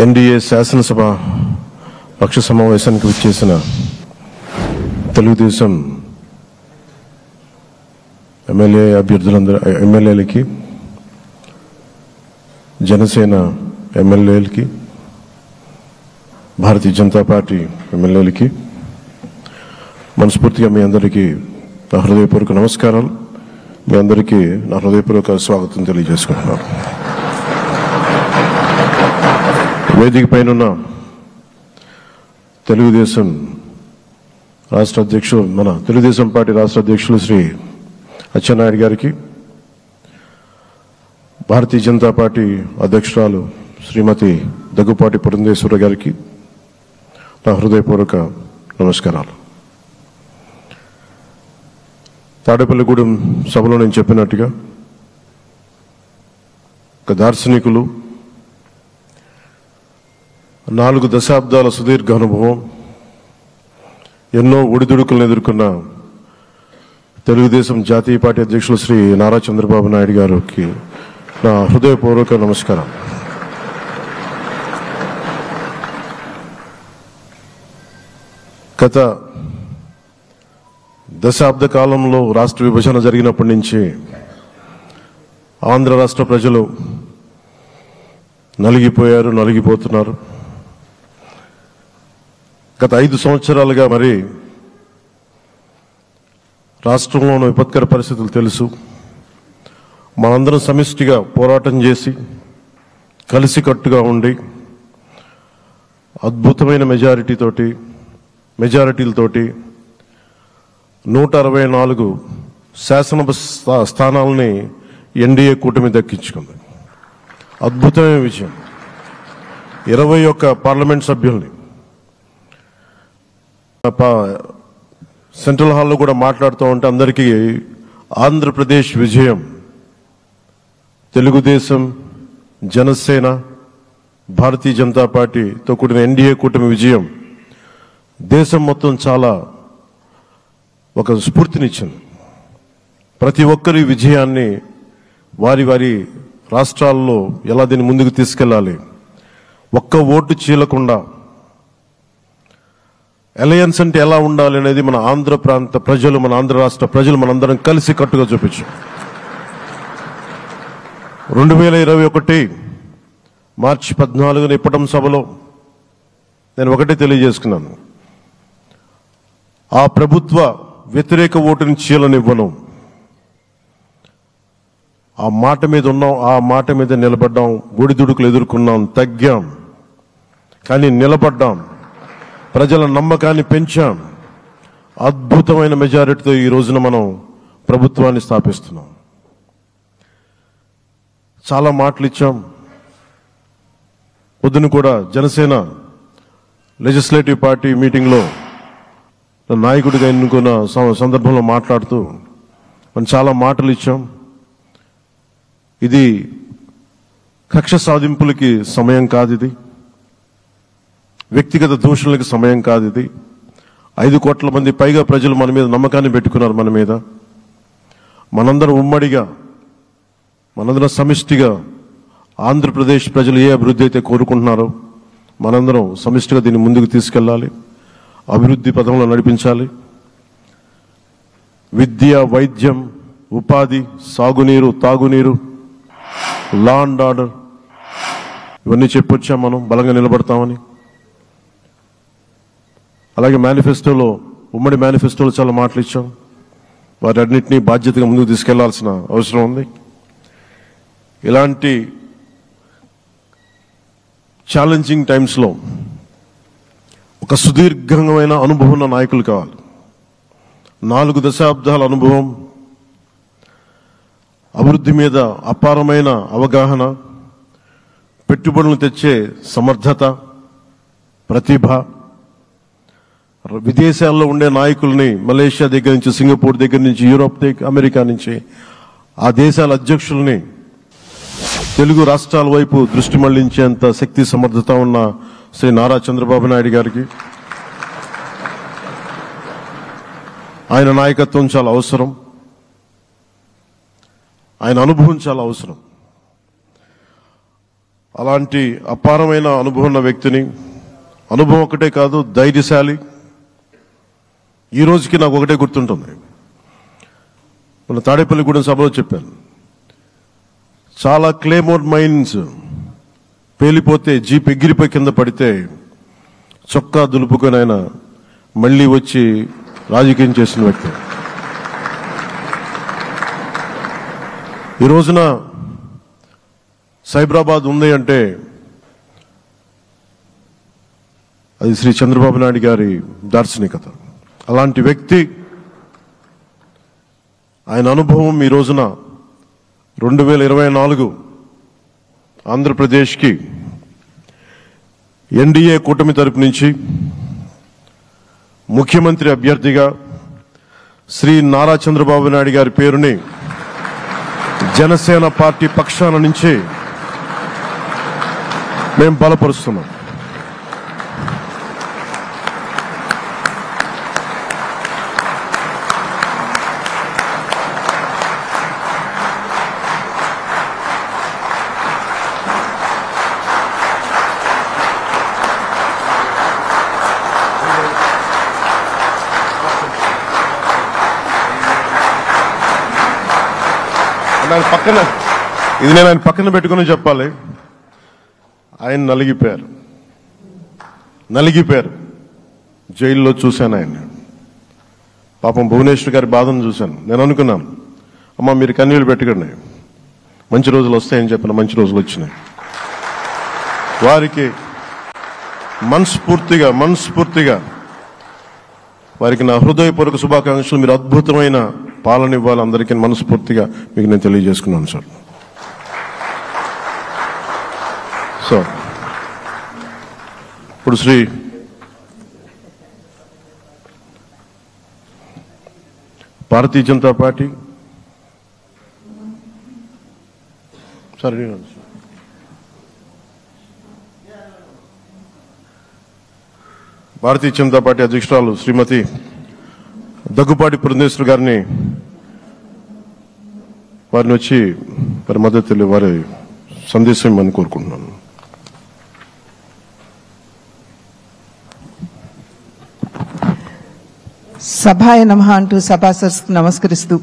NDA శాసనసభ పక్ష సమావేశానికి విచ్చేసిన తెలుగుదేశం ఎమ్మెల్యేలకి, జనసేన ఎమ్మెల్యేలకి, భారతీయ జనతా పార్టీ ఎమ్మెల్యేలకి మనస్ఫూర్తిగా మీ అందరికీ నా హృదయపూర్వక నమస్కారాలు. మీ అందరికీ నా హృదయపూర్వక స్వాగతం తెలియజేసుకుంటున్నాను. వేదిక పైన తెలుగుదేశం రాష్ట్ర అధ్యక్షులు, మన తెలుగుదేశం పార్టీ రాష్ట్ర అధ్యక్షులు శ్రీ అచ్చెన్నాయుడు గారికి, భారతీయ జనతా పార్టీ అధ్యక్షురాలు శ్రీమతి దగ్గుపాటి పురంధేశ్వరి గారికి నా హృదయపూర్వక నమస్కారాలు. తాడేపల్లిగూడెం సభలో నేను చెప్పినట్టుగా ఒక దార్శనికులు, 4 దశాబ్దాల సుదీర్ఘ అనుభవం, ఎన్నో ఒడిదుడుకులను ఎదుర్కొన్న తెలుగుదేశం జాతీయ పార్టీ అధ్యక్షులు శ్రీ నారా చంద్రబాబు నాయుడు గారికి నా హృదయపూర్వక నమస్కారం. గత దశాబ్ద కాలంలో రాష్ట్ర విభజన జరిగినప్పటి నుంచి ఆంధ్ర రాష్ట్ర ప్రజలు నలిగిపోయారు, నలిగిపోతున్నారు. గత 5 సంవత్సరాలుగా మరి రాష్ట్రంలోని విపత్కర పరిస్థితులు తెలుసు. మనందరం సమిష్టిగా పోరాటం చేసి కలిసికట్టుగా ఉండి అద్భుతమైన మెజారిటీలతోటి 164 శాసనసభ స్థానాలని ఎన్డీఏ కూటమి దక్కించుకుంది. అద్భుతమైన విజయం. 21 పార్లమెంట్ సభ్యుల్ని సెంట్రల్ హాల్లో కూడా మాట్లాడుతూ ఉంటే అందరికీ ఆంధ్రప్రదేశ్ విజయం, తెలుగుదేశం, జనసేన, భారతీయ జనతా పార్టీతో కూడిన ఎన్డీఏ కూటమి విజయం దేశం మొత్తం చాలా ఒక స్ఫూర్తినిచ్చింది. ప్రతి ఒక్కరి విజయాన్ని వారి వారి రాష్ట్రాల్లో ఎలా దీన్ని ముందుకు తీసుకెళ్లాలి, ఒక్క ఓటు చీలకుండా అలయన్స్ అంటే ఎలా ఉండాలి అనేది మన ఆంధ్ర ప్రాంత ప్రజలు, మన ఆంధ్ర రాష్ట్ర ప్రజలు మనందరం కలిసి కట్టుగా చూపించాం. 2021 మార్చి 14న ఇప్పటం సభలో నేను ఒకటే తెలియజేసుకున్నాను, ఆ ప్రభుత్వ వ్యతిరేక ఓటుని చీలనివ్వను. ఆ మాట మీద ఉన్నాం, ఆ మాట మీద నిలబడ్డాం. ఒడిదుడుకులు ఎదుర్కొన్నాం, తగ్గాం, కానీ నిలబడ్డాం. ప్రజల నమ్మకాన్ని పెంచాం. అద్భుతమైన మెజారిటీతో ఈ రోజున మనం ప్రభుత్వాన్ని స్థాపిస్తున్నాం. చాలా మాటలు ఇచ్చాం. పొద్దున కూడా జనసేన లెజిస్లేటివ్ పార్టీ మీటింగ్లో నాయకుడిగా ఎన్నుకున్న సందర్భంలో మాట్లాడుతూ మనం చాలా మాటలు ఇచ్చాం. ఇది కక్ష సాధింపులకి సమయం కాదు, ఇది వ్యక్తిగత దూషణలకు సమయం కాదు. ఇది 5 కోట్ల మంది పైగా ప్రజలు మన మీద నమ్మకాన్ని పెట్టుకున్నారు. మన మీద మనందరం ఉమ్మడిగా, మనందరం సమిష్టిగా ఆంధ్రప్రదేశ్ ప్రజలు ఏ అభివృద్ధి అయితే కోరుకుంటున్నారో మనందరం సమిష్టిగా దీన్ని ముందుకు తీసుకెళ్లాలి, అభివృద్ధి పథంలో నడిపించాలి. విద్య, వైద్యం, ఉపాధి, సాగునీరు, తాగునీరు, లా అండ్ ఆర్డర్, ఇవన్నీ చెప్పొచ్చాం మనం బలంగా నిలబడతామని. అలాగే మేనిఫెస్టోలో, ఉమ్మడి మేనిఫెస్టోలో చాలా మాటలు ఇచ్చాం. వాటన్నిటినీ బాధ్యతగా ముందుకు తీసుకెళ్లాల్సిన అవసరం ఉంది. ఇలాంటి ఛాలెంజింగ్ టైమ్స్లో ఒక సుదీర్ఘమైన అనుభవం ఉన్న నాయకులు కావాలి. 4 దశాబ్దాల అనుభవం, అభివృద్ధి మీద అపారమైన అవగాహన, పెట్టుబడులను తెచ్చే సమర్థత, ప్రతిభ. విదేశాల్లో ఉండే నాయకుల్ని, మలేషియా దగ్గర నుంచి, సింగపూర్ దగ్గర నుంచి, యూరోప్ దగ్గర, అమెరికా నుంచి, ఆ దేశాల అధ్యక్షుల్ని తెలుగు రాష్ట్రాల వైపు దృష్టి మళ్లించేంత శక్తి సమర్థత ఉన్న శ్రీ నారా చంద్రబాబు నాయుడు గారికి ఆయన నాయకత్వం చాలా అవసరం. ఆయన అనుభవం చాలా అవసరం. అలాంటి అపారమైన అనుభవం ఉన్న వ్యక్తిని, అనుభవం ఒకటే కాదు, ధైర్యశాలి. ఈ రోజుకి నాకు ఒకటే గుర్తుంటుంది. మన తాడేపల్లిగూడెం సభలో చెప్పాను, చాలా క్లేమోర్ మైన్స్ పేలిపోతే, జీప్ ఎగిరిపోయి కింద పడితే చొక్కా దులుపుకొని ఆయన మళ్ళీ వచ్చి రాజకీయం చేసిన వ్యక్తి. ఈ రోజున సైబరాబాద్ ఉంది అంటే అది శ్రీ చంద్రబాబు నాయుడు గారి దార్శనికత. అలాంటి వ్యక్తి, ఆయన అనుభవం ఈ రోజున 2024 ఆంధ్రప్రదేశ్కి ఎన్డీఏ కూటమి తరపు నుంచి ముఖ్యమంత్రి అభ్యర్థిగా శ్రీ నారా చంద్రబాబు నాయుడు గారి పేరుని జనసేన పార్టీ పక్షాన నుంచి మేము బలపరుస్తున్నాం. నేను ఆయన పక్కన పెట్టుకుని చెప్పాలి. ఆయన నలిగిపోయారు. జైల్లో చూశాను ఆయన. పాపం భువనేశ్వర్ గారి బాధను చూశాను. నేను అనుకున్నాను, అమ్మ మీరు కన్నీళ్ళు పెట్టకండి, మంచి రోజులు వస్తాయని చెప్పిన మంచి రోజులు వచ్చినాయి. వారికి మనస్ఫూర్తిగా వారికి నా హృదయపూర్వక శుభాకాంక్షలు. మీరు అద్భుతమైన పాలన ఇవ్వాలి అందరికీ మనస్ఫూర్తిగా మీకు నేను తెలియజేసుకున్నాను సార్. సో ఇప్పుడు శ్రీ భారతీయ జనతా పార్టీ అధ్యక్షురాలు శ్రీమతి దగ్గుపాటి పురంధేశ్వరి గారిని, వారిని వచ్చి వారి మద్దతు తెలియ, వారి సందేశం ఇవ్వమని కోరుకుంటున్నాను. సభాయ నమః అంటూ సభాసదస్సుకు నమస్కరిస్తూ